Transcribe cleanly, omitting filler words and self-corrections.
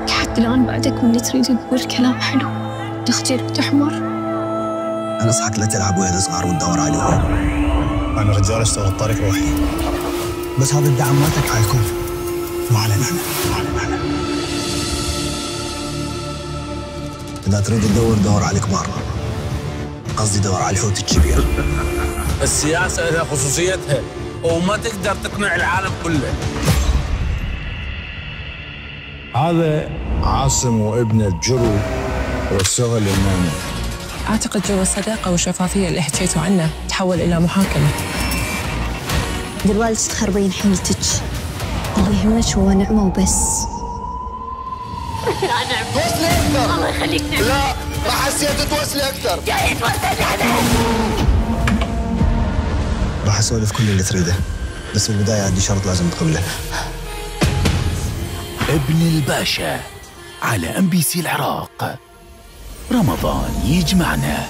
لحد الآن بعدك من تريد تقول كلام حلو تخجل وتحمر. أنصحك لا تلعب ويا الصغار وتدور عليهم. أنا رجال أشتغل الطريق روحي، بس هذا الدعم مالتك عليكم وعلينا احنا. إذا تريد تدور دور على الكبار، قصدي دور على الحوت الكبير. السياسة لها خصوصيتها وما تقدر تقنع العالم كله. هذا عاصم وابنه الجرو والصغر الإمامي. أعتقد جو الصداقة والشفافية اللي حكيتوا عنه تحول إلى محاكمة. دلوقتي تخربين حيلتك، اللي يهمك هو نعمة وبس. لا نعم توصلي أكثر. الله يخليك نعم. لا ما حسيت توصلي أكثر. جاي توصلي عليه. راح أسولف كل اللي تريده، بس بالبداية عندي شرط لازم تقبله. ابن الباشا على MBC العراق. رمضان يجمعنا.